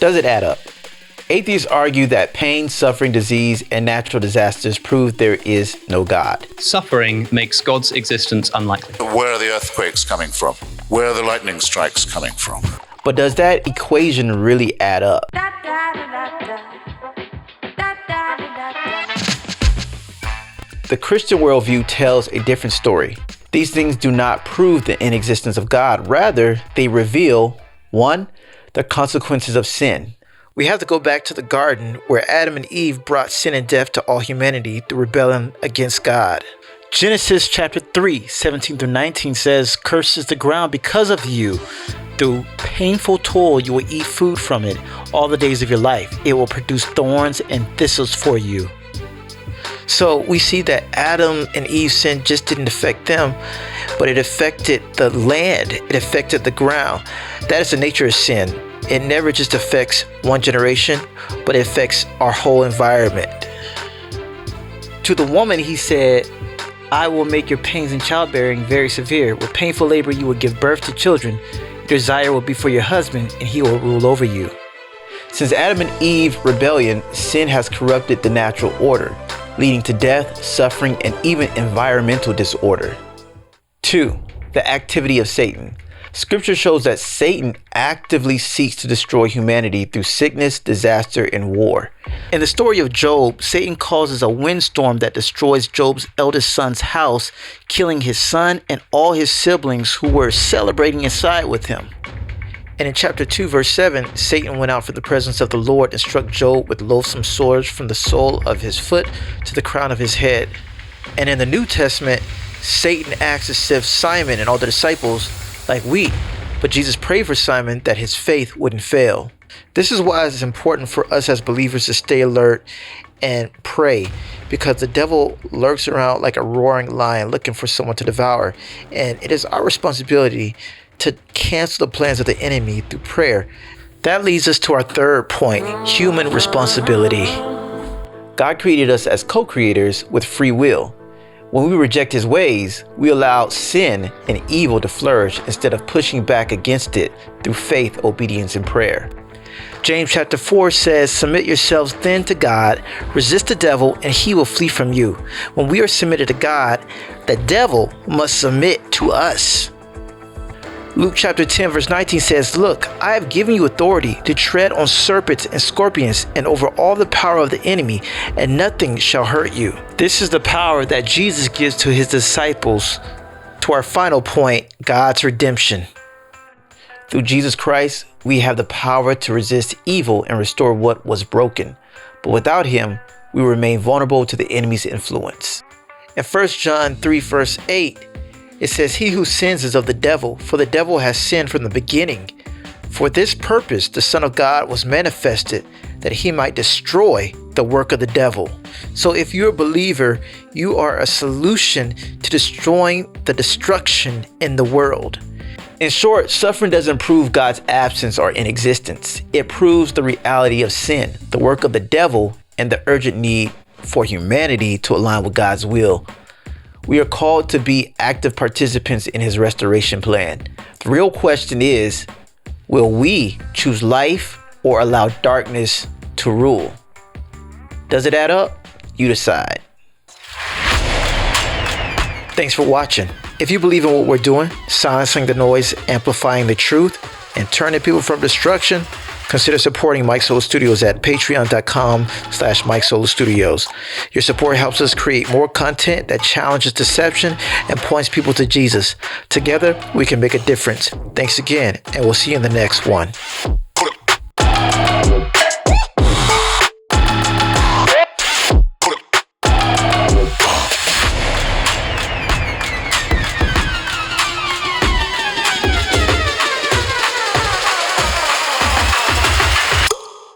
Does it add up? Atheists argue that pain, suffering, disease, and natural disasters prove there is no God. Suffering makes God's existence unlikely. Where are the earthquakes coming from? Where are the lightning strikes coming from? But does that equation really add up? The Christian worldview tells a different story. These things do not prove the inexistence of God. Rather, they reveal, 1, the consequences of sin. We have to go back to the garden where Adam and Eve brought sin and death to all humanity through rebellion against God. Genesis chapter 3, 17 through 19 says, "Cursed is the ground because of you. Through painful toil you will eat food from it all the days of your life. It will produce thorns and thistles for you." So we see that Adam and Eve's sin just didn't affect them, but it affected the land. It affected the ground. That is the nature of sin. It never just affects one generation, but it affects our whole environment. To the woman, he said, "I will make your pains in childbearing very severe. With painful labor you will give birth to children. Your desire will be for your husband, and he will rule over you." Since Adam and Eve's rebellion, sin has corrupted the natural order, leading to death, suffering, and even environmental disorder. 2. The activity of Satan. Scripture shows that Satan actively seeks to destroy humanity through sickness, disaster, and war. In the story of Job, Satan causes a windstorm that destroys Job's eldest son's house, killing his son and all his siblings who were celebrating inside with him. And in chapter 2, verse 7, Satan went out from the presence of the Lord and struck Job with loathsome swords from the sole of his foot to the crown of his head. And in the New Testament, Satan acts to sift Simon and all the disciples like wheat, but Jesus prayed for Simon that his faith wouldn't fail. This is why it's important for us as believers to stay alert and pray, because the devil lurks around like a roaring lion looking for someone to devour, and it is our responsibility to cancel the plans of the enemy through prayer. That leads us to our third point, human responsibility. God created us as co-creators with free will. When we reject his ways, we allow sin and evil to flourish instead of pushing back against it through faith, obedience, and prayer. James chapter 4 says, "Submit yourselves then to God, resist the devil, and he will flee from you." When we are submitted to God, the devil must submit to us. Luke chapter 10 verse 19 says, "Look, I have given you authority to tread on serpents and scorpions and over all the power of the enemy, and nothing shall hurt you." This is the power that Jesus gives to his disciples. To our final point, God's redemption. Through Jesus Christ, we have the power to resist evil and restore what was broken. But without him, we remain vulnerable to the enemy's influence. In 1 John 3 verse 8, it says, "He who sins is of the devil, for the devil has sinned from the beginning. For this purpose the Son of God was manifested, that he might destroy the work of the devil." So if you're a believer, you are a solution to destroying the destruction in the world. In short, suffering doesn't prove God's absence or inexistence. It proves the reality of sin, the work of the devil, and the urgent need for humanity to align with God's will. We are called to be active participants in his restoration plan. The real question is, will we choose life or allow darkness to rule? Does it add up? You decide. Thanks for watching. If you believe in what we're doing, silencing the noise, amplifying the truth, and turning people from destruction, consider supporting Mike Solo Studios at patreon.com/Mike Solo Studios. Your support helps us create more content that challenges deception and points people to Jesus. Together, we can make a difference. Thanks again, and we'll see you in the next one.